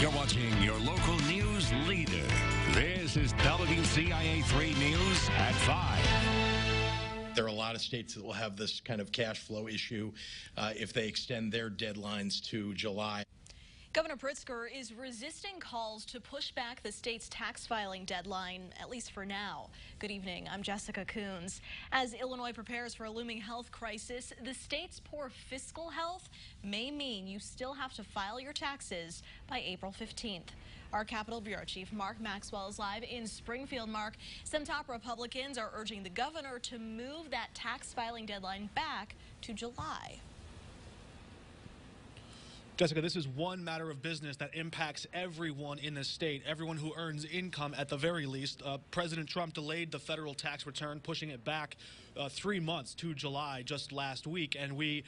You're watching your local news leader. This is WCIA 3 News at 5. There are a lot of states that will have this kind of cash flow issue if they extend their deadlines to July. Governor Pritzker is resisting calls to push back the state's tax filing deadline, at least for now. Good evening, I'm Jessica Coons. As Illinois prepares for a looming health crisis, the state's poor fiscal health may mean you still have to file your taxes by April 15th. Our Capitol Bureau Chief Mark Maxwell is live in Springfield. Mark, some top Republicans are urging the governor to move that tax filing deadline back to July. Jessica, this is one matter of business that impacts everyone in the state, everyone who earns income at the very least. President Trump delayed the federal tax return, pushing it back 3 months to July just last week. And we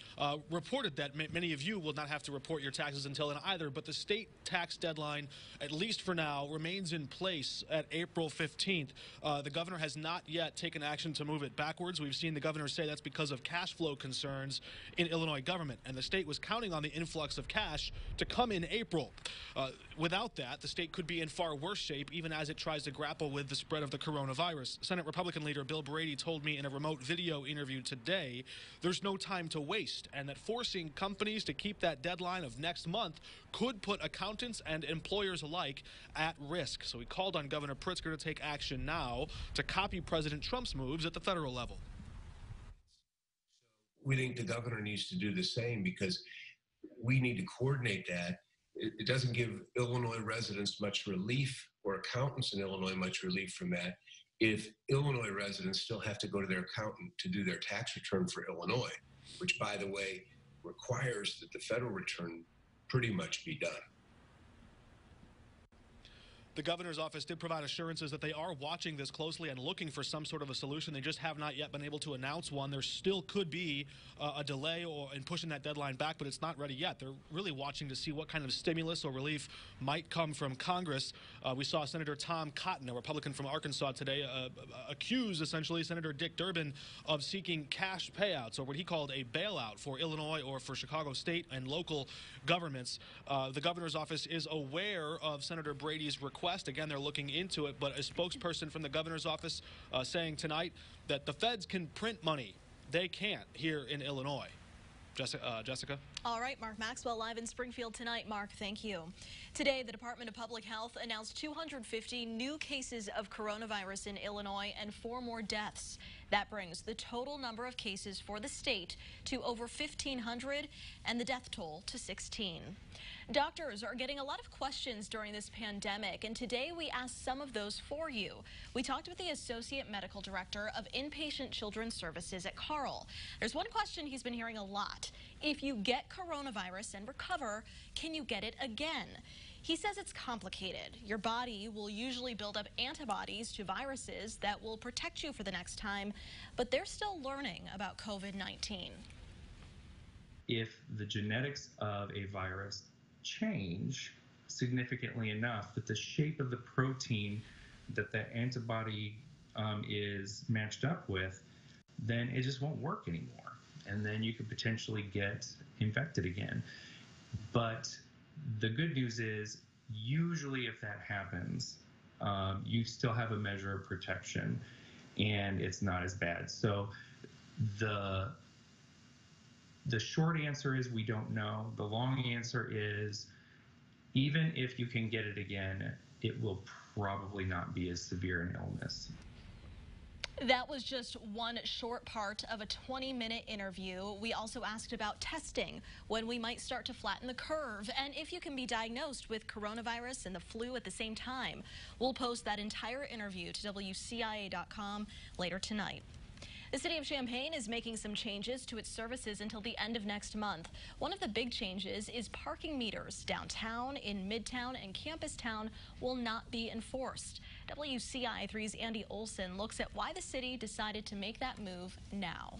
reported that many of you will not have to report your taxes until then either. But the state tax deadline, at least for now, remains in place at April 15th. The governor has not yet taken action to move it backwards. We've seen the governor say that's because of cash flow concerns in Illinois government. And the state was counting on the influx of cash to come in April. Without that, the state could be in far worse shape, even as it tries to grapple with the spread of the coronavirus. Senate Republican leader Bill Brady told me in a remote video interview today there's no time to waste, and that forcing companies to keep that deadline of next month could put accountants and employers alike at risk. So he called on Governor Pritzker to take action now to copy President Trump's moves at the federal level. We think the governor needs to do the same, because we need to coordinate that. It doesn't give Illinois residents much relief, or accountants in Illinois much relief from that, if Illinois residents still have to go to their accountant to do their tax return for Illinois, which, by the way, requires that the federal return pretty much be done. The governor's office did provide assurances that they are watching this closely and looking for some sort of a solution. They just have not yet been able to announce one. There still could be a delay in pushing that deadline back, but it's not ready yet. They're really watching to see what kind of stimulus or relief might come from Congress. We saw Senator Tom Cotton, a Republican from Arkansas today, accuse essentially Senator Dick Durbin of seeking cash payouts, or what he called a bailout for Illinois or for Chicago state and local governments. The governor's office is aware of Senator Brady's request. Again, they're looking into it, but a spokesperson from the governor's office saying tonight that the feds can print money. They can't here in Illinois. Jessica? All right, Mark Maxwell live in Springfield tonight. Mark, thank you. Today, the Department of Public Health announced 250 new cases of coronavirus in Illinois and 4 more deaths. That brings the total number of cases for the state to over 1,500 and the death toll to 16. Doctors are getting a lot of questions during this pandemic, and today we asked some of those for you. We talked with the Associate Medical Director of Inpatient Children's Services at Carle. There's one question he's been hearing a lot. If you get coronavirus and recover, can you get it again? He says it's complicated. Your body will usually build up antibodies to viruses that will protect you for the next time, but they're still learning about COVID-19. If the genetics of a virus change significantly enough that the shape of the protein that the antibody is matched up with, then it just won't work anymore. And then you could potentially get infected again. But the good news is, usually if that happens, you still have a measure of protection and it's not as bad. So the short answer is we don't know. The long answer is, even if you can get it again, it will probably not be as severe an illness. That was just one short part of a 20-minute interview. We also asked about testing, when we might start to flatten the curve, and if you can be diagnosed with coronavirus and the flu at the same time. We'll post that entire interview to WCIA.com later tonight. The city of Champaign is making some changes to its services until the end of next month. One of the big changes is parking meters downtown, in Midtown, and Campus Town will not be enforced. WCIA 3's Andy Olson looks at why the city decided to make that move now.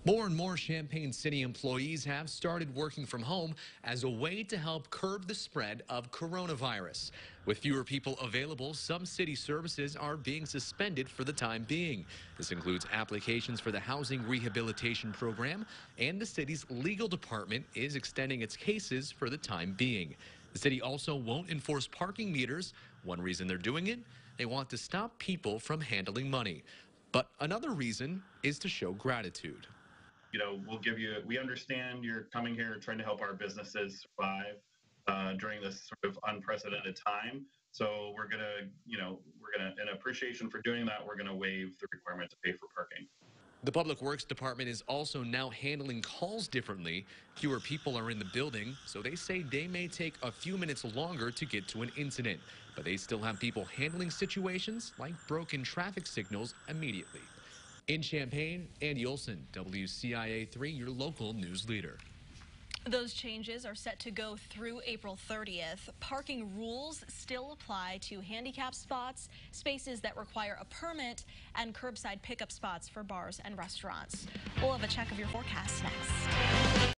More and more Champaign City employees have started working from home as a way to help curb the spread of coronavirus. With fewer people available, some city services are being suspended for the time being. This includes applications for the Housing Rehabilitation Program, and the city's legal department is extending its cases for the time being. The city also won't enforce parking meters. One reason they're doing it, they want to stop people from handling money. But another reason is to show gratitude. We understand you're coming here trying to help our businesses survive during this sort of unprecedented time. So we're gonna, in appreciation for doing that, we're gonna waive the requirement to pay for parking. The Public Works Department is also now handling calls differently. Fewer people are in the building, so they say they may take a few minutes longer to get to an incident. But they still have people handling situations like broken traffic signals immediately. In Champaign, Andy Olson, WCIA 3, your local news leader. Those changes are set to go through April 30th. Parking rules still apply to handicap spots, spaces that require a permit, and curbside pickup spots for bars and restaurants. We'll have a check of your forecast next.